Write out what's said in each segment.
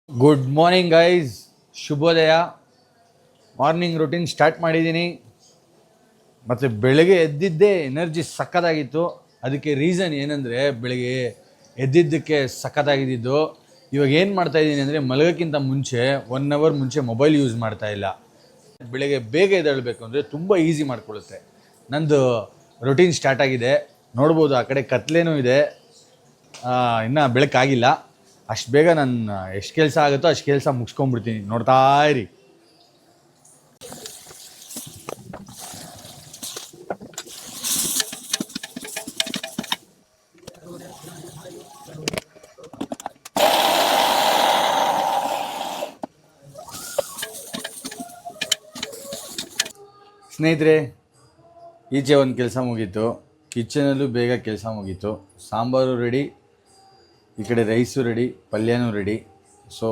Good morning guys, ಶುಭೋದಯ. Morning routine start ಮಾಡಿದ್ದೀನಿ. ಮತ್ತು ಬೆಳಗ್ಗೆ ಎದ್ದಿದ್ದೇ ಎನರ್ಜಿ ಸಖತ್ತಾಗಿತ್ತು. ಅದಕ್ಕೆ ರೀಸನ್ ಏನಂದರೆ, ಬೆಳಗ್ಗೆ ಎದ್ದಿದ್ದಕ್ಕೆ ಸಖತ್ತಾಗಿದ್ದು. ಇವಾಗ ಏನು ಮಾಡ್ತಾಯಿದ್ದೀನಿ ಅಂದರೆ, ಮಲಗೋಕ್ಕಿಂತ ಮುಂಚೆ 1 ಅವರ್ ಮುಂಚೆ ಮೊಬೈಲ್ ಯೂಸ್ ಮಾಡ್ತಾಯಿಲ್ಲ. ಬೆಳಗ್ಗೆ ಬೇಗ ಎದ್ದೇಳಬೇಕು ಅಂದರೆ ತುಂಬ ಈಸಿ ಮಾಡ್ಕೊಳ್ಳುತ್ತೆ. ನಂದು ರೂಟೀನ್ ಸ್ಟಾರ್ಟ್ ಆಗಿದೆ, ನೋಡ್ಬೋದು. ಆ ಕಡೆ ಕತ್ಲೇನೂ ಇದೆ, ಇನ್ನೂ ಬೆಳಕಾಗಿಲ್ಲ. ಅಷ್ಟು ಬೇಗ ನಾನು ಎಷ್ಟು ಕೆಲಸ ಆಗುತ್ತೋ ಅಷ್ಟು ಕೆಲಸ ಮುಗಿಸ್ಕೊಂಡ್ಬಿಡ್ತೀನಿ. ನೋಡ್ತಾ ಇರಿ. ಸ್ನೇಹಿತರೆ, ಈಚೆ ಒಂದು ಕೆಲಸ ಮುಗೀತು, ಕಿಚನಲ್ಲೂ ಬೇಗ ಕೆಲಸ ಮುಗೀತು. ಸಾಂಬಾರು ರೆಡಿ, ಈ ಕಡೆ ರೈಸು ರೆಡಿ, ಪಲ್ಯನೂ ರೆಡಿ. ಸೊ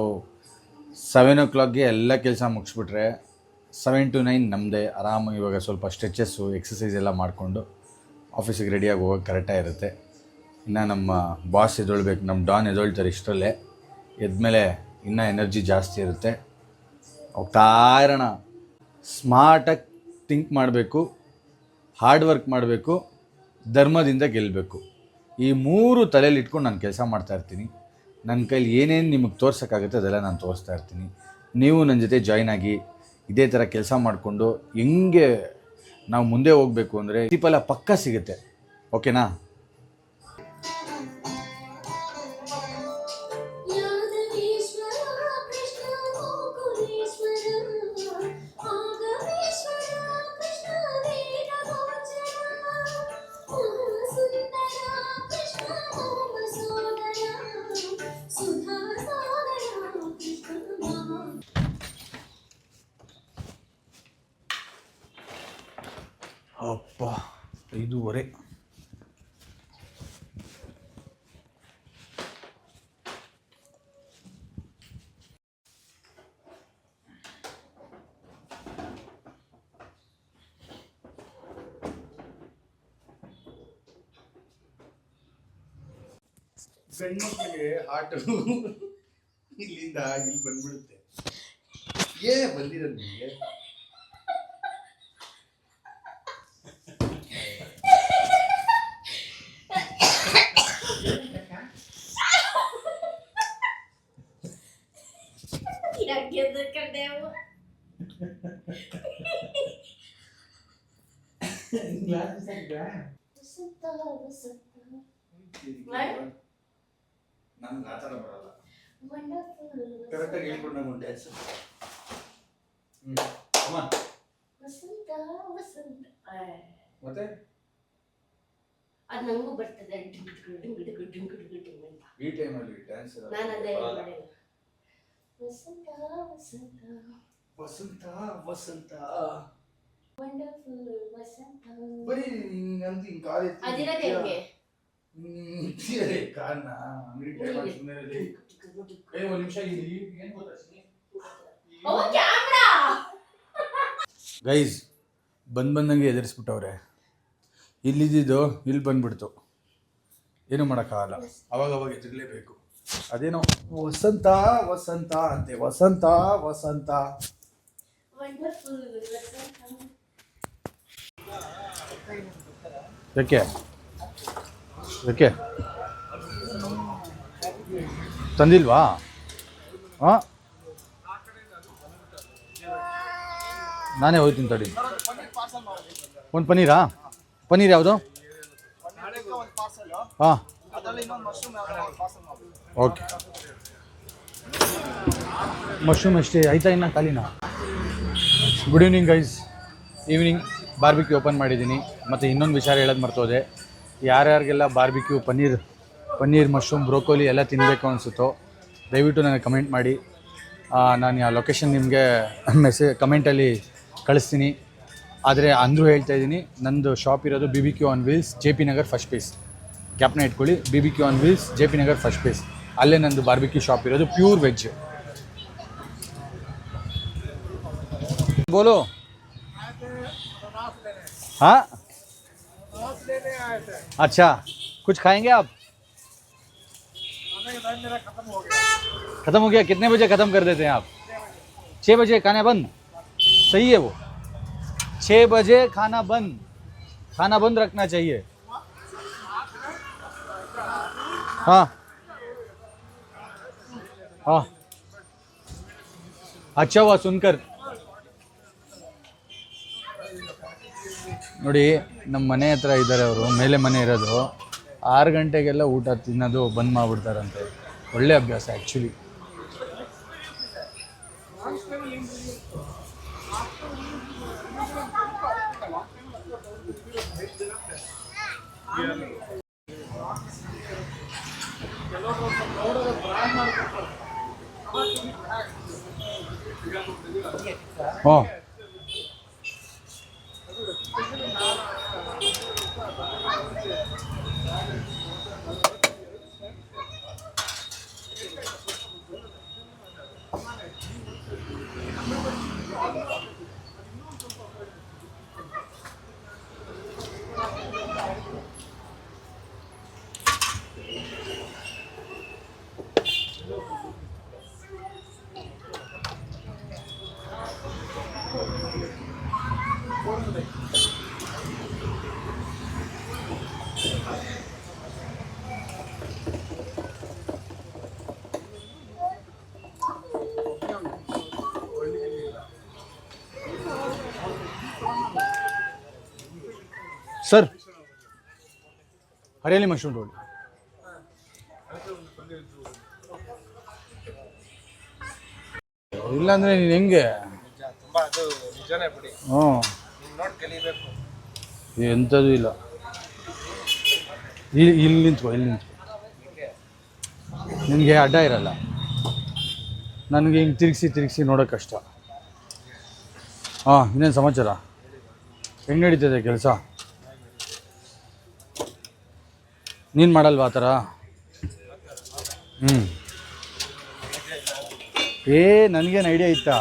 7 o'clockಗೆ ಎಲ್ಲ ಕೆಲಸ ಮುಗಿಸ್ಬಿಟ್ರೆ 7 to 9 ನಮ್ಮದೇ. ಆರಾಮಾಗಿ ಇವಾಗ ಸ್ವಲ್ಪ ಸ್ಟ್ರೆಚಸ್ಸು, ಎಕ್ಸಸೈಸ್ ಎಲ್ಲ ಮಾಡಿಕೊಂಡು ಆಫೀಸಿಗೆ ರೆಡಿಯಾಗಿ ಹೋಗೋಕೆ ಕರೆಕ್ಟಾಗಿರುತ್ತೆ. ಇನ್ನು ನಮ್ಮ ಬಾಸ್ ಎದ್ದೊಳ್ಬೇಕು, ನಮ್ಮ ಡಾನ್ ಎದ್ದೊಳ್ತಾರೆ ಇಷ್ಟರಲ್ಲೇ. ಎದ್ಮೇಲೆ ಇನ್ನೂ ಎನರ್ಜಿ ಜಾಸ್ತಿ ಇರುತ್ತೆ. ಹೋಗ್ತಾ ಇರೋಣ. ಸ್ಮಾರ್ಟಾಗಿ ಥಿಂಕ್ ಮಾಡಬೇಕು, ಹಾರ್ಡ್ ವರ್ಕ್ ಮಾಡಬೇಕು, ಧರ್ಮದಿಂದ ಗೆಲ್ಲಬೇಕು. ಈ 3 ತಲೆಯಲ್ಲಿ ಇಟ್ಕೊಂಡು ನಾನು ಕೆಲಸ ಮಾಡ್ತಾಯಿರ್ತೀನಿ. ನನ್ನ ಕೈಲಿ ಏನೇನು ನಿಮಗೆ ತೋರ್ಸೋಕ್ಕಾಗುತ್ತೆ ಅದೆಲ್ಲ ನಾನು ತೋರಿಸ್ತಾ ಇರ್ತೀನಿ. ನೀವು ನನ್ನ ಜೊತೆ ಜಾಯ್ನ್ ಆಗಿ ಇದೇ ಥರ ಕೆಲಸ ಮಾಡಿಕೊಂಡು ಹೆಂಗೆ ನಾವು ಮುಂದೆ ಹೋಗಬೇಕು ಅಂದರೆ ಪ್ರತಿಫಲ ಪಕ್ಕ ಸಿಗುತ್ತೆ. ಓಕೆನಾ? ಅಪ್ಪ 5:30. ಗಂಡ್ಮಕ್ಳಿಗೆ ಹಾರ್ಟ್ ಇಲ್ಲಿಂದ ಇಲ್ಲಿ ಬಂದ್ಬಿಡುತ್ತೆ. ಬಂದಿರೋದು ನಿಮಗೆ? ನಮ್ಗೆ ಆ ಥರ ಬರಲ್ಲ. ಕರೆಕ್ಟಾಗಿ ಹೇಳ್ಕೊಂಡು ನಂಗೆ ಒಂದು ಡ್ಯಾನ್ಸ್. ಮತ್ತೆ ಅದು ನನಗೂ ಬರ್ತದೆ. ಈ ಟೈಮಲ್ಲಿ ಡ್ಯಾನ್ಸ್ ವಸಂತ ವಸಂತ ವಸಂತ ವಸಂತ ವಂಡರ್ಫುಲ್ ವಸಂತ. ಬರೀ ಹಿಂಗಂತ ಹಿಂಗೆ ಕಾಲ್ ಎತ್ತಿ ಅದಿರೋದೇ ಹೆಂಗೆ? ಕಾರಣ ಅಂಗಡಿ ಟೈಮ್ ಸುಮ್ಮನೆ ಒಂದು ನಿಮಿಷ ಇಲ್ಲಿ ಏನು ಗೊತ್ತಾ ಗೈಸ್, ಬಂದಂಗೆ ಎದುರಿಸ್ಬಿಟ್ಟವ್ರೆ. ಇಲ್ಲಿದ್ದು ಇಲ್ಲಿ ಬಂದ್ಬಿಡ್ತು. ಏನು ಮಾಡೋಕ್ಕಾಗಲ್ಲ, ಅವಾಗ ಎದುರಲೇಬೇಕು. ಅದೇನೋ ವಸಂತ ವಸಂತ ಅಂತೆ. ವಸಂತ ವಸಂತ ಯಾಕೆ ಯಾಕೆ ತಂದಿಲ್ವಾ? ಹಾಂ, ನಾನೇ ಹೋಗ್ತೀನಿ ತಡಿ. ಒಂದು ಪನ್ನೀರ್ ಯಾವುದು? ಹಾಂ, ಓಕೆ. ಮಶ್ರೂಮ್ ಅಷ್ಟೇ ಆಯ್ತಾ? ಇನ್ನು ಖಾಲಿನಾ? Good evening guys. Evening barbecue open ಮಾಡಿದ್ದೀನಿ. ಮತ್ತು ಇನ್ನೊಂದು ವಿಚಾರ ಹೇಳೋದು ಮರ್ತೋದೆ. ಯಾರ್ಯಾರಿಗೆಲ್ಲ ಬಾರ್ಬಿಕ್ಯೂ ಪನ್ನೀರ್ ಮಶ್ರೂಮ್ ಬ್ರೋಕೋಲಿ ಎಲ್ಲ ತಿನ್ನಬೇಕು ಅನಿಸುತ್ತೋ ದಯವಿಟ್ಟು ನನಗೆ ಕಮೆಂಟ್ ಮಾಡಿ. ನಾನು ಆ ಲೊಕೇಶನ್ ನಿಮಗೆ ಕಮೆಂಟಲ್ಲಿ ಕಳಿಸ್ತೀನಿ. ಆದರೆ ಅಂದರೂ ಹೇಳ್ತಾ ಇದ್ದೀನಿ, ನಂದು ಶಾಪ್ ಇರೋದು BBQ on Wheels, JP Nagar first phase. ಕ್ಯಾಪ್ನ ಇಟ್ಕೊಳ್ಳಿ, BBQ on Wheels, JP Nagar first phase. ಅಲ್ಲೇ ನಂದು ಬಾರ್ಬಿಕ್ಯೂ ಶಾಪ್ ಇರೋದು, ಪ್ಯೂರ್ ವೆಜ್. ಬೋಲೋ. हाँ, अच्छा कुछ खाएंगे आप? मेरा खत्म हो गया। ख़त्म हो गया? कितने बजे ख़त्म कर देते हैं आप? 6 बजे खाना बंद? सही है वो, 6 बजे खाना बंद रखना चाहिए। हाँ हाँ, अच्छा हुआ सुनकर। ನೋಡಿ ನಮ್ಮ ಮನೆ ಹತ್ರ ಇದ್ದಾರೆ ಅವರು, ಮೇಲೆ ಮನೆ ಇರೋದು. 6 ಗಂಟೆಗೆಲ್ಲ ಊಟ ತಿನ್ನೋದು ಬಂದ್ ಮಾಡಿಬಿಡ್ತಾರಂತೆ. ಒಳ್ಳೆ ಅಭ್ಯಾಸ ಆ್ಯಕ್ಚುಲಿ. ಹಾಂ, ಸರ್ ಹರಿಯಾಲಿ ಮಶ್ರೂಮ್ ರೋಲ್. ಇಲ್ಲಾಂದ್ರೆ ನೀನು ಹೆಂಗೆ? ಹ್ಞೂ, ಎಂಥದ್ದು ಇಲ್ಲ. ಇಲ್ಲಿ ನಿಂತ್ಕೋ, ನಿನಗೆ ಅಡ್ಡ ಇರಲ್ಲ. ನನಗೆ ಹಿಂಗೆ ತಿರುಗಿಸಿ ನೋಡೋಕೆ ಕಷ್ಟ. ಹಾಂ, ಇನ್ನೇನು ಸಮಾಚಾರ? ಹೆಂಗೆ ನಡೀತದೆ ಕೆಲಸ? ನೀನು ಮಾಡಲ್ವಾ ಆ ಥರ? ನನಗೇನು ಐಡಿಯಾ ಇತ್ತಾ?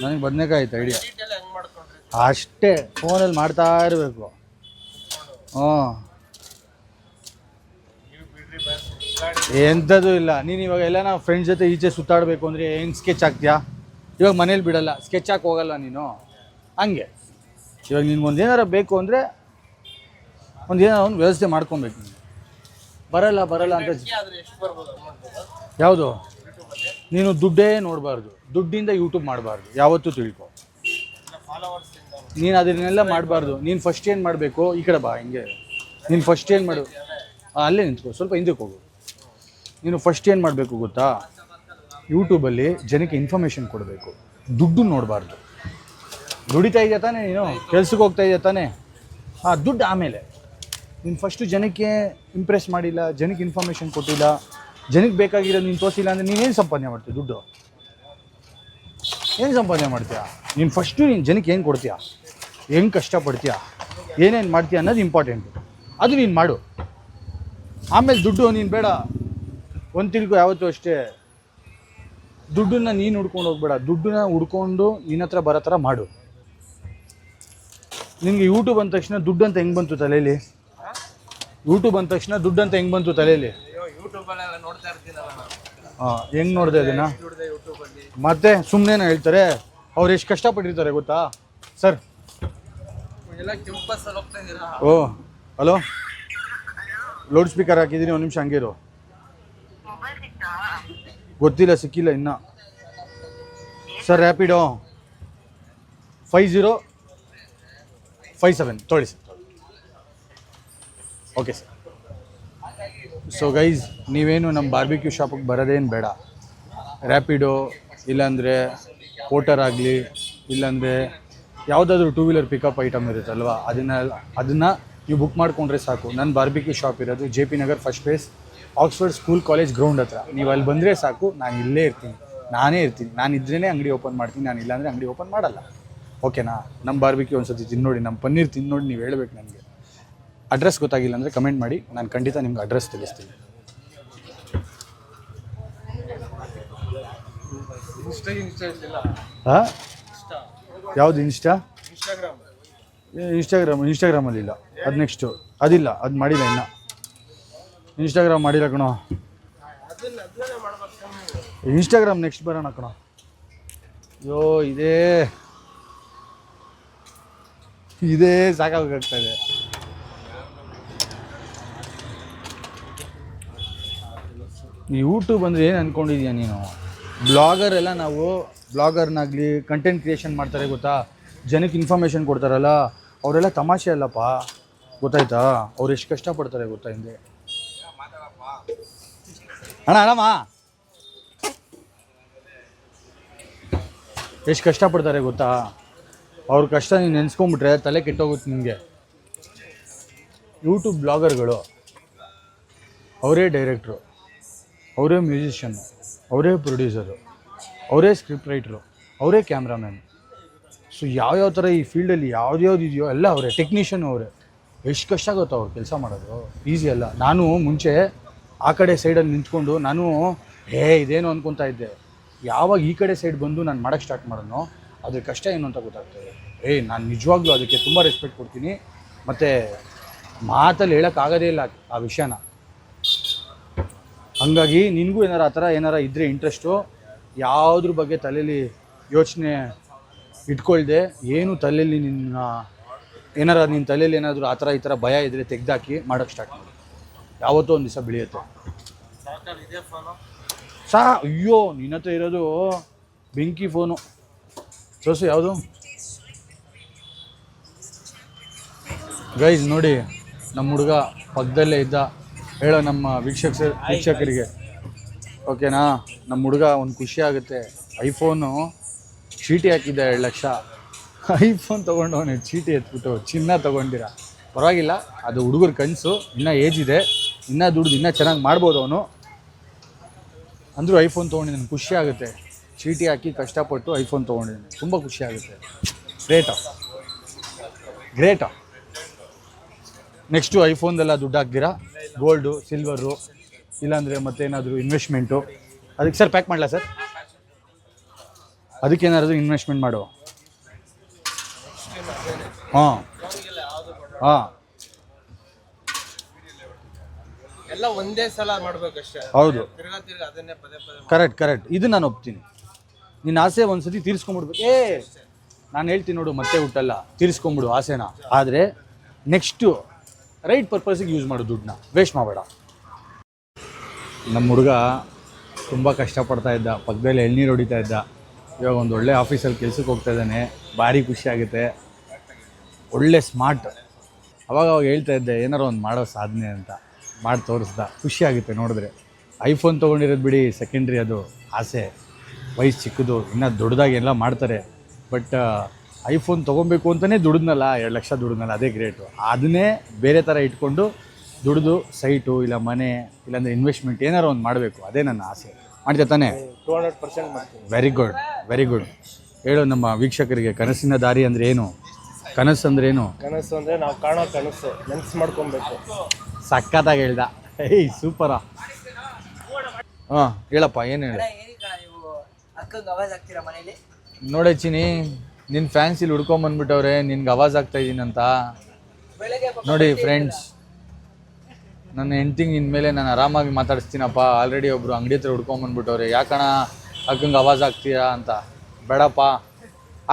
ನನಗೆ ಬದನೇಕಾಯಿ ಆಯ್ತು ಐಡಿಯಾ ಅಷ್ಟೇ. ಫೋನಲ್ಲಿ ಮಾಡ್ತಾ ಇರಬೇಕು. ಎಂಥದ್ದು ಇಲ್ಲ. ನೀನು ಇವಾಗ ಎಲ್ಲ ನಾವು ಫ್ರೆಂಡ್ಸ್ ಜೊತೆ ಈಚೆ ಸುತ್ತಾಡಬೇಕು ಅಂದರೆ ಹೆಂಗೆ ಸ್ಕೆಚ್ ಹಾಕ್ತೀಯಾ? ಇವಾಗ ಮನೇಲಿ ಬಿಡಲ್ಲ, ಸ್ಕೆಚ್ ಹಾಕಿ ಹೋಗಲ್ಲ ನೀನು. ಹಂಗೆ ಇವಾಗ ನಿನ್ಗೊಂದು ಏನಾರ ಬೇಕು ಅಂದರೆ ಒಂದು ವ್ಯವಸ್ಥೆ ಮಾಡ್ಕೊಬೇಕು. ನೀನು ಬರಲ್ಲ ಅಂತ ಯಾವುದು? ನೀನು ದುಡ್ಡೇ ನೋಡಬಾರ್ದು, ದುಡ್ಡಿಂದ ಯೂಟ್ಯೂಬ್ ಮಾಡಬಾರ್ದು ಯಾವತ್ತೂ ತಿಳ್ಕೊ. ನೀನು ಅದನ್ನೆಲ್ಲ ಮಾಡಬಾರ್ದು. ನೀನು ಫಸ್ಟ್ ಏನು ಮಾಡಬೇಕು? ಈ ಕಡೆ ಬಾ, ಹಿಂಗೆ. ನೀನು ಫಸ್ಟ್ ಏನು ಮಾಡು? ಅಲ್ಲೇ ನಿಂತ್ಕೋ, ಸ್ವಲ್ಪ ಹಿಂದಕ್ಕೆ ಹೋಗು. ನೀನು ಫಸ್ಟ್ ಏನು ಮಾಡಬೇಕು ಗೊತ್ತಾ? ಯೂಟ್ಯೂಬಲ್ಲಿ ಜನಕ್ಕೆ ಇನ್ಫಾರ್ಮೇಷನ್ ಕೊಡಬೇಕು, ದುಡ್ಡು ನೋಡಬಾರ್ದು. ದುಡಿತಾ ಇದೆಯಾ ತಾನೇ ನೀನು? ಕೆಲ್ಸಕ್ಕೆ ಹೋಗ್ತಾ ಇದೆಯಾ ತಾನೇ? ದುಡ್ಡು ಆಮೇಲೆ. ನೀನು ಫಸ್ಟು ಜನಕ್ಕೆ ಇಂಪ್ರೆಸ್ ಮಾಡಿಲ್ಲ, ಜನಕ್ಕೆ ಇನ್ಫಾರ್ಮೇಷನ್ ಕೊಟ್ಟಿಲ್ಲ, ಜನಕ್ಕೆ ಬೇಕಾಗಿರೋದು ನೀನು ತೋರಿಸಿಲ್ಲ ಅಂದರೆ ನೀನೇನು ಸಂಪಾದನೆ ಮಾಡ್ತೀಯ? ದುಡ್ಡು ಏನು ಸಂಪಾದನೆ ಮಾಡ್ತೀಯ? ನೀನು ಫಸ್ಟು ನೀನು ಜನಕ್ಕೆ ಏನು ಕೊಡ್ತೀಯ, ಹೆಂಗೆ ಕಷ್ಟಪಡ್ತೀಯ, ಏನೇನು ಮಾಡ್ತೀಯ ಅನ್ನೋದು ಇಂಪಾರ್ಟೆಂಟು. ಅದು ನೀನು ಮಾಡು. ಆಮೇಲೆ ದುಡ್ಡು ನೀನು ಬೇಡ. ಒಂದು ತಿಳ್ಕೊ, ಯಾವತ್ತೂ ಅಷ್ಟೇ, ದುಡ್ಡನ್ನ ನೀನು ಹುಡ್ಕೊಂಡು ಹೋಗ್ಬೇಡ, ದುಡ್ಡನ್ನ ಹುಡ್ಕೊಂಡು ನಿನ್ನ ಹತ್ರ ಬರೋ ಥರ ಮಾಡು. ನಿನಗೆ ಯೂಟ್ಯೂಬ್ ಅಂದ ತಕ್ಷಣ ದುಡ್ಡು ಅಂತ ಹೆಂಗೆ ಬಂತು ತಲೆಯಲ್ಲಿ? ಯೂಟ್ಯೂಬ್ ಅಂದ ತಕ್ಷಣ ದುಡ್ಡು ಅಂತ ಹೆಂಗೆ ಬಂತು ತಲೆಯಲ್ಲಿ? ಹಾಂ, ಹೆಂಗೆ ನೋಡಿದೆ ಅದನ್ನು? ಮತ್ತೆ ಸುಮ್ಮನೆ ಹೇಳ್ತಾರೆ. ಅವ್ರು ಎಷ್ಟು ಕಷ್ಟಪಟ್ಟಿರ್ತಾರೆ ಗೊತ್ತಾ ಸರ್? ಓ ಹಲೋ, ಲೌಡ್ ಸ್ಪೀಕರ್ ಹಾಕಿದ್ದೀನಿ, ಒಂದು ನಿಮಿಷ ಹಂಗಿರು. ಗೊತ್ತಿಲ್ಲ, ಸಿಕ್ಕಿಲ್ಲ ಇನ್ನು. ಸರ್ ರ್ಯಾಪಿಡೋ 5057 ತೊಗೊಳ್ಳಿ sir. Okay sir. So guys, ನೀವೇನು ನಮ್ಮ ಬಾರ್ಬಿಕ್ಯೂ ಶಾಪಿಗೆ ಬರೋದೇನು ಬೇಡ. ರ್ಯಾಪಿಡೋ ಇಲ್ಲಾಂದರೆ ಪೋಟರ್ ಆಗಲಿ, ಇಲ್ಲಾಂದರೆ ಯಾವುದಾದ್ರೂ 2 ವೀಲರ್ ಪಿಕಪ್ ಐಟಮ್ ಇರುತ್ತಲ್ವ, ಅದನ್ನು ನೀವು ಬುಕ್ ಮಾಡಿಕೊಂಡ್ರೆ ಸಾಕು. ನನ್ನ ಬಾರ್ಬಿಕ್ಯೂ ಶಾಪ್ ಇರೋದು JP Nagar first phase, Oxford school college ground ಹತ್ರ. ನೀವು ಅಲ್ಲಿ ಬಂದರೆ ಸಾಕು, ನಾನು ಇಲ್ಲೇ ಇರ್ತೀನಿ, ನಾನೇ ಇರ್ತೀನಿ. ನಾನು ಇದ್ರೇ ಅಂಗಡಿ ಓಪನ್ ಮಾಡ್ತೀನಿ, ನಾನು ಇಲ್ಲಾಂದರೆ ಅಂಗಡಿ ಓಪನ್ ಮಾಡಲ್ಲ. ಓಕೆನಾ? ನಮ್ಮ ಬಾರ್ಬಿಕ್ಯೂ ಒಂದು ಸತಿ ತಿನ್ನೋಡಿ, ನಮ್ಮ ಪನ್ನೀರ್ ತಿನ್ನೋಡಿ, ನೀವು ಹೇಳ್ಬೇಕು ನನಗೆ. ಅಡ್ರೆಸ್ ಗೊತ್ತಾಗಿಲ್ಲ ಅಂದರೆ ಕಮೆಂಟ್ ಮಾಡಿ, ನಾನು ಖಂಡಿತ ನಿಮ್ಗೆ ಅಡ್ರೆಸ್ ತಿಳಿಸ್ತೀನಿ. ಹಾಂ, ಯಾವುದು ಇನ್ಸ್ಟಾಗ್ರಾಮಲ್ಲಿ ಇಲ್ಲ. ಅದು ನೆಕ್ಸ್ಟು ಅದಿಲ್ಲ, ಅದು ಮಾಡಿಲ್ಲ ಇನ್ನು. ಇನ್ಸ್ಟಾಗ್ರಾಮ್ ಮಾಡಿಲ್ಲ ಕಣೋ. ಇನ್ಸ್ಟಾಗ್ರಾಮ್ ನೆಕ್ಸ್ಟ್ ಬರೋಣ ಕಣ. ಅಯ್ಯೋ ಇದೇ ಸಾಕಾಗ್ತಾ ಇದೆ. ಯೂಟ್ಯೂಬ್ ಅಂದರೆ ಏನು ಅಂದ್ಕೊಂಡಿದ್ಯಾ ನೀನು? ಬ್ಲಾಗರ್ ಎಲ್ಲ ನಾವು ಬ್ಲಾಗರ್ನಾಗಲಿ ಕಂಟೆಂಟ್ ಕ್ರಿಯೇಷನ್ ಮಾಡ್ತಾರೆ ಗೊತ್ತಾ, ಜನಕ್ಕೆ ಇನ್ಫಾರ್ಮೇಷನ್ ಕೊಡ್ತಾರಲ್ಲ, ಅವರೆಲ್ಲ ತಮಾಷೆ ಅಲ್ಲಪ್ಪ, ಗೊತ್ತಾಯ್ತಾ? ಅವ್ರು ಎಷ್ಟು ಕಷ್ಟಪಡ್ತಾರೆ ಗೊತ್ತಾ ಹಿಂದೆ. ಅಣ್ಣಮ್ಮ ಎಷ್ಟು ಕಷ್ಟಪಡ್ತಾರೆ ಗೊತ್ತಾ? ಅವ್ರ ಕಷ್ಟ ನೀನು ನೆನೆಸ್ಕೊಂಬಿಟ್ರೆ ತಲೆ ಕೆಟ್ಟೋಗುತ್ತೆ ನಿಮಗೆ. ಯೂಟ್ಯೂಬ್ ಬ್ಲಾಗರ್ಗಳು ಅವರೇ ಡೈರೆಕ್ಟ್ರು, ಅವರೇ ಮ್ಯೂಸಿಷಿಯನ್ನು, ಅವರೇ ಪ್ರೊಡ್ಯೂಸರು, ಅವರೇ ಸ್ಕ್ರಿಪ್ಟ್ ರೈಟ್ರು, ಅವರೇ ಕ್ಯಾಮ್ರಾಮ್ಯಾನ್. ಸೊ ಯಾವ್ಯಾವ ಥರ ಈ ಫೀಲ್ಡಲ್ಲಿ ಯಾವ್ದು ಇದೆಯೋ ಎಲ್ಲ ಅವರೇ. ಟೆಕ್ನಿಷಿಯನ್ ಅವರೇ. ಎಷ್ಟು ಕಷ್ಟ ಆಗುತ್ತೋ ಅವ್ರು ಕೆಲಸ ಮಾಡೋದು, ಈಸಿ ಅಲ್ಲ. ನಾನು ಮುಂಚೆ ಆ ಕಡೆ ಸೈಡಲ್ಲಿ ನಿಂತ್ಕೊಂಡು ನಾನು ಇದೇನು ಅಂದ್ಕೊತಾ ಇದ್ದೆ. ಯಾವಾಗ ಈ ಕಡೆ ಸೈಡ್ ಬಂದು ನಾನು ಮಾಡೋಕ್ಕೆ ಸ್ಟಾರ್ಟ್ ಮಾಡೋಣ ಅದ್ರ ಕಷ್ಟ ಏನು ಅಂತ ಗೊತ್ತಾಗ್ತದೆ. ನಾನು ನಿಜವಾಗ್ಲೂ ಅದಕ್ಕೆ ತುಂಬ ರೆಸ್ಪೆಕ್ಟ್ ಕೊಡ್ತೀನಿ. ಮತ್ತು ಮಾತಲ್ಲಿ ಹೇಳೋಕ್ಕಾಗೋದೇ ಇಲ್ಲ ಆ ವಿಷಯನ. ಹಂಗಾಗಿ ನಿನಗೂ ಆ ಥರ ಇದ್ದರೆ ಇಂಟ್ರೆಸ್ಟು, ಯಾವುದ್ರ ಬಗ್ಗೆ ತಲೆಯಲ್ಲಿ ಯೋಚನೆ ಇಟ್ಕೊಳ್ದೆ, ಏನು ತಲೆಯಲ್ಲಿ ನಿನ್ನ ತಲೆಯಲ್ಲಿ ಏನಾದರೂ ಆ ಥರ ಈ ಥರ ಭಯ ಇದ್ದರೆ ತೆಗೆದಾಕಿ ಮಾಡೋಕ್ಕೆ ಸ್ಟಾರ್ಟ್ ಮಾಡಿ. ಯಾವತ್ತೋ ಒಂದು ದಿವಸ ಬೆಳೆಯುತ್ತೆ. ಅಯ್ಯೋ ನಿನ್ನ ಹತ್ರ ಇರೋದು ಬೆಂಕಿ ಫೋನು. ಸೋಸು ಯಾವುದು ಗೈಸ್ ನೋಡಿ, ನಮ್ಮ ಹುಡುಗ ಪಕ್ಕದಲ್ಲೇ ಇದ್ದ. ಹೇಳೋ ನಮ್ಮ ವೀಕ್ಷಕರಿಗೆ ಓಕೆನಾ? ನಮ್ಮ ಹುಡುಗ ಒಂದು ಖುಷಿ ಆಗುತ್ತೆ. ಐಫೋನು ಚೀಟಿ ಹಾಕಿದ್ದ 2 ಲಕ್ಷ. ಐಫೋನ್ ತೊಗೊಂಡವನು ಚೀಟಿ ಎತ್ಬಿಟ್ಟು ಚಿನ್ನ ತೊಗೊಂಡಿರ. ಪರವಾಗಿಲ್ಲ, ಅದು ಹುಡುಗರ ಕನಸು. ಇನ್ನೂ ಏಜ್ ಇದೆ, ಇನ್ನೂ ದುಡ್ದು ಇನ್ನೂ ಚೆನ್ನಾಗಿ ಮಾಡ್ಬೋದು ಅವನು. ಅಂದರೂ ಐಫೋನ್ ತೊಗೊಂಡಿದ್ದೀನಿ, ಖುಷಿ ಆಗುತ್ತೆ. ಚೀಟಿ ಹಾಕಿ ಕಷ್ಟಪಟ್ಟು ಐಫೋನ್ ತೊಗೊಂಡಿದ್ದೀನಿ, ತುಂಬ ಖುಷಿ ಆಗುತ್ತೆ. ಗ್ರೇಟಾ. ನೆಕ್ಸ್ಟು ಐಫೋನ್ದೆಲ್ಲ ದುಡ್ಡು ಹಾಕ್ದಿರಾ ಗೋಲ್ಡು, ಸಿಲ್ವರು, ಇಲ್ಲಾಂದರೆ ಮತ್ತೇನಾದರೂ ಇನ್ವೆಸ್ಟ್ಮೆಂಟು. ಅದಕ್ಕೆ ಸರ್ ಪ್ಯಾಕ್ ಮಾಡಲಾ ಸರ್? ಅದಕ್ಕೇನಾದರೂ ಇನ್ವೆಸ್ಟ್ಮೆಂಟ್ ಮಾಡು. ಹಾಂ ಎಲ್ಲ ಒಂದೇ ಸಲ ಮಾಡ್ಬೇಕಷ್ಟೇ. ಹೌದು, ಅದನ್ನೇ ಪದೇ ಪದೇ ಕರೆಕ್ಟ್. ಇದು ನಾನು ಒಪ್ತೀನಿ. ನಿನ್ನ ಆಸೆ ಒಂದ್ಸತಿ ತೀರಿಸ್ಕೊಂಬಿಡ್ಬೇಕು. ನಾನು ಹೇಳ್ತೀನಿ ನೋಡು, ಮತ್ತೆ ಹುಟ್ಟಲ್ಲ. ತೀರಿಸ್ಕೊಂಬಿಡು ಆಸೆನ. ಆದರೆ ನೆಕ್ಸ್ಟು ರೈಟ್ ಪರ್ಪಸಿಗೆ ಯೂಸ್ ಮಾಡು, ದುಡ್ಡನ್ನ ವೇಸ್ಟ್ ಮಾಡಬೇಡ. ನಮ್ಮ ಹುಡುಗ ತುಂಬ ಕಷ್ಟಪಡ್ತಾ ಇದ್ದ, ಪಕ್ಕದಲ್ಲಿ ಎಳ್ನೀರು ಹೊಡಿತಾ ಇದ್ದ. ಇವಾಗ ಒಂದು ಒಳ್ಳೆ ಆಫೀಸಲ್ಲಿ ಕೆಲ್ಸಕ್ಕೆ ಹೋಗ್ತಾ ಇದ್ದಾನೆ. ಭಾರಿ ಖುಷಿ ಆಗುತ್ತೆ. ಒಳ್ಳೆ ಸ್ಮಾರ್ಟ್. ಅವಾಗ ಹೇಳ್ತಾ ಇದ್ದೆ ಏನಾರು ಒಂದು ಮಾಡೋ ಸಾಧನೆ ಅಂತ. ಮಾಡಿ ತೋರಿಸ್ದ. ಖುಷಿ ಆಗುತ್ತೆ ನೋಡಿದ್ರೆ. ಐಫೋನ್ ತೊಗೊಂಡಿರೋದು ಬಿಡಿ ಸೆಕೆಂಡ್ರಿ, ಅದು ಆಸೆ. ವಯಸ್ಸು ಚಿಕ್ಕದು, ಇನ್ನೂ ದೊಡ್ಡದಾಗಿ ಎಲ್ಲ ಮಾಡ್ತಾರೆ. ಬಟ್ ಐಫೋನ್ ತೊಗೊಬೇಕು ಅಂತಲೇ ದುಡಿದ್ನಲ್ಲ, 2 ಲಕ್ಷ ದುಡಿದ್ನಲ್ಲ, ಅದೇ ಗ್ರೇಟು. ಅದನ್ನೇ ಬೇರೆ ಥರ ಇಟ್ಕೊಂಡು ದುಡಿದು ಸೈಟು ಇಲ್ಲ ಮನೆ ಇಲ್ಲಾಂದರೆ ಇನ್ವೆಸ್ಟ್ಮೆಂಟ್ ಏನಾರು ಒಂದು ಮಾಡಬೇಕು, ಅದೇ ನನ್ನ ಆಸೆ. ಮಾಡ್ತೀಯ ತಾನೇ? 200% ಮಾಡ್ತೀನಿ. Very good. ಹೇಳು ನಮ್ಮ ವೀಕ್ಷಕರಿಗೆ, ಕನಸಿನ ದಾರಿ ಅಂದರೆ ಏನು? ಕನಸು ಅಂದ್ರೇನು? ಕನಸು ಅಂದರೆ ನಾವು ಕಾಣೋ ಕನಸು ನೆನ್ಸು ಮಾಡ್ಕೊಬೇಕು. ಸಖತ್ತಾಗಿ ಹೇಳ್ದ. ಸೂಪರಾ. ಹಾಂ ಹೇಳಪ್ಪ, ಏನು ಹೇಳಿ. ನೋಡೇ ಚಿನಿ, ನಿನ್ನ ಫ್ಯಾನ್ಸ್ ಇಲ್ಲಿ ಹುಡ್ಕೊಂಬಂದ್ಬಿಟ್ಟವ್ರೆ, ನಿನ್ಗೆ ಅವಾಜ್ ಆಗ್ತಾ ಇದ್ದೀನಂತ. ನೋಡಿ ಫ್ರೆಂಡ್ಸ್, ನನ್ನ ಹೆಂಡ್ತಿಂಗ್ ಇನ್ಮೇಲೆ ನಾನು ಆರಾಮಾಗಿ ಮಾತಾಡಿಸ್ತೀನಪ್ಪ. ಆಲ್ರೆಡಿ ಒಬ್ಬರು ಅಂಗಡಿ ಹತ್ರ ಹುಡ್ಕೊಂಬಂದ್ಬಿಟ್ಟವ್ರೆ, ಯಾಕಣ ಅಕ್ಕಂಗೆ ಅವಾಜ್ ಆಗ್ತೀಯಾ ಅಂತ. ಬೇಡಪ್ಪ,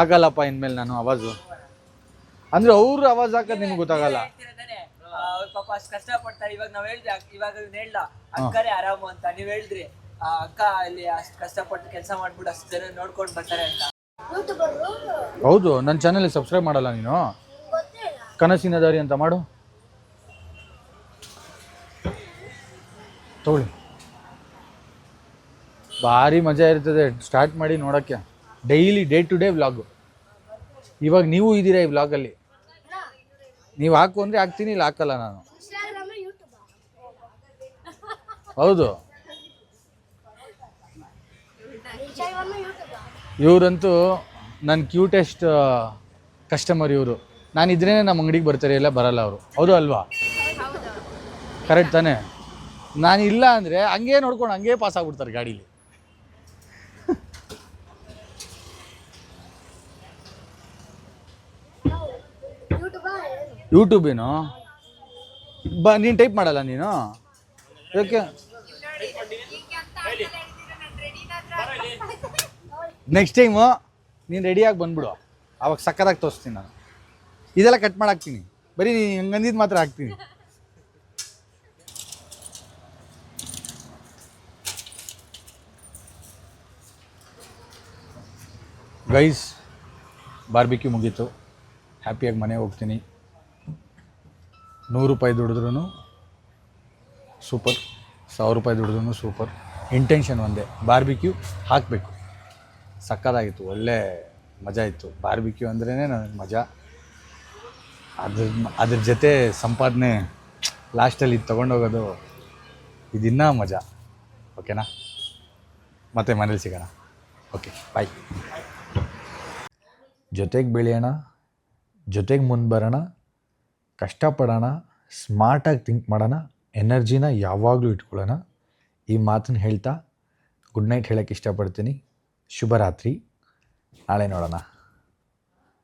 ಆಗಲ್ಲಪ್ಪ ಇನ್ಮೇಲೆ ನಾನು ಅವಾಜು. ಅಂದರೆ ಅವ್ರು ಅವಾಜ್ ಹಾಕೋದು ನಿಮ್ಗೆ ಗೊತ್ತಾಗಲ್ಲ. ಪಾಪ ಅಷ್ಟು ಕಷ್ಟಪಡ್ತಾರೆ. ಇವಾಗ ನಾವ್ ಹೇಳ್ದೆ, ಇವಾಗ ಹೇಳ್ದ ಅಕ್ಕರೇ ಆರಾಮು ಅಂತ. ನೀವ್ ಹೇಳಿದ್ರಿ ಅಕ್ಕ ಅಲ್ಲಿ ಅಷ್ಟು ಕಷ್ಟಪಟ್ಟು ಕೆಲಸ ಮಾಡ್ಬಿಟ್ಟು ಅಷ್ಟು ಜನ ನೋಡ್ಕೊಂಡು ಬರ್ತಾರೆ ಅಂತ. ಹೌದು, ನನ್ನ ಚಾನಲ್ಗೆ ಸಬ್ಸ್ಕ್ರೈಬ್ ಮಾಡಲ್ಲ ನೀನು? ಕನಸಿನ ದಾರಿ ಅಂತ ಮಾಡು, ತಗೊಳ್ಳಿ. ಭಾರಿ ಮಜಾ ಇರ್ತದೆ. ಸ್ಟಾರ್ಟ್ ಮಾಡಿ ನೋಡೋಕ್ಕೆ. Daily day to day vlog. ಇವಾಗ ನೀವು ಇದ್ದೀರಾ ಈ ವ್ಲಾಗಲ್ಲಿ. ನೀವು ಹಾಕು ಅಂದರೆ ಹಾಕ್ತೀನಿ, ಇಲ್ಲ ಹಾಕಲ್ಲ ನಾನು. ಹೌದು, ಇವರಂತೂ ನನ್ನ ಕ್ಯೂಟೆಸ್ಟ್ ಕಸ್ಟಮರ್ ಇವರು. ನಾನಿದ್ರೇ ನಮ್ಮ ಅಂಗಡಿಗೆ ಬರ್ತಾರೆ, ಎಲ್ಲ ಬರಲ್ಲ ಅವರು. ಹೌದು ಅಲ್ವಾ? ಕರೆಕ್ಟ್ ತಾನೇ? ನಾನು ಇಲ್ಲ ಅಂದರೆ ಹಂಗೇ ನೋಡ್ಕೊಂಡು ಹಂಗೇ ಪಾಸ್ ಆಗ್ಬಿಡ್ತಾರೆ ಗಾಡೀಲಿ. ಯೂಟ್ಯೂಬ್ ಏನು ನೀನು ಟೈಪ್ ಮಾಡಲ್ಲ ನೀನು? ಯಾಕೆ? ನೆಕ್ಸ್ಟ್ ಟೈಮು ನೀನು ರೆಡಿಯಾಗಿ ಬಂದ್ಬಿಡು, ಅವಾಗ ಸಕ್ಕತ್ತಾಗಿ ತೋರಿಸ್ತೀನಿ ನಾನು. ಇದೆಲ್ಲ ಕಟ್ ಮಾಡಾಕ್ತೀನಿ, ಬರೀ ನೀನು ಹಂಗಂದಿದ್ದು ಮಾತ್ರ ಹಾಕ್ತೀನಿ. ಗೈಸ್, ಬಾರ್ಬಿಕ್ಯೂ ಮುಗೀತು, ಹ್ಯಾಪಿಯಾಗಿ ಮನೆಗೆ ಹೋಗ್ತೀನಿ. 100 ರೂಪಾಯಿ ದುಡಿದ್ರೂ ಸೂಪರ್, 1000 ರೂಪಾಯಿ ದುಡಿದ್ರೂ ಸೂಪರ್. ಇಂಟೆನ್ಷನ್ ಒಂದೇ, ಬಾರ್ಬಿಕ್ಯೂ ಹಾಕಬೇಕು. ಸಕ್ಕತ್ತಾಗಿತ್ತು, ಒಳ್ಳೆ ಮಜಾ ಇತ್ತು. ಬಾರ್ಬಿಕ್ಯೂ ಅಂದ್ರೇ ನನಗೆ ಮಜಾ. ಅದ್ರ ಜೊತೆ ಸಂಪಾದನೆ ಲಾಸ್ಟಲ್ಲಿ ಇದು ತೊಗೊಂಡೋಗೋದು, ಇದಿನ್ನೂ ಮಜಾ. ಓಕೆನಾ? ಮತ್ತೆ ಮನೇಲಿ ಸಿಗೋಣ. ಓಕೆ, ಬಾಯ್. ಜೊತೆಗೆ ಬೆಳೆಯೋಣ, ಜೊತೆಗೆ ಮುಂದೆ ಬರೋಣ, ಕಷ್ಟಪಡೋಣ, ಸ್ಮಾರ್ಟಾಗಿ ಥಿಂಕ್ ಮಾಡೋಣ, ಎನರ್ಜಿನ ಯಾವಾಗಲೂ ಇಟ್ಕೊಳ್ಳೋಣ. ಈ ಮಾತನ್ನು ಹೇಳ್ತಾ ಗುಡ್ ನೈಟ್ ಹೇಳೋಕ್ಕೆ ಇಷ್ಟಪಡ್ತೀನಿ. ಶುಭರಾತ್ರಿ. ನಾಳೆ ನೋಡೋಣ.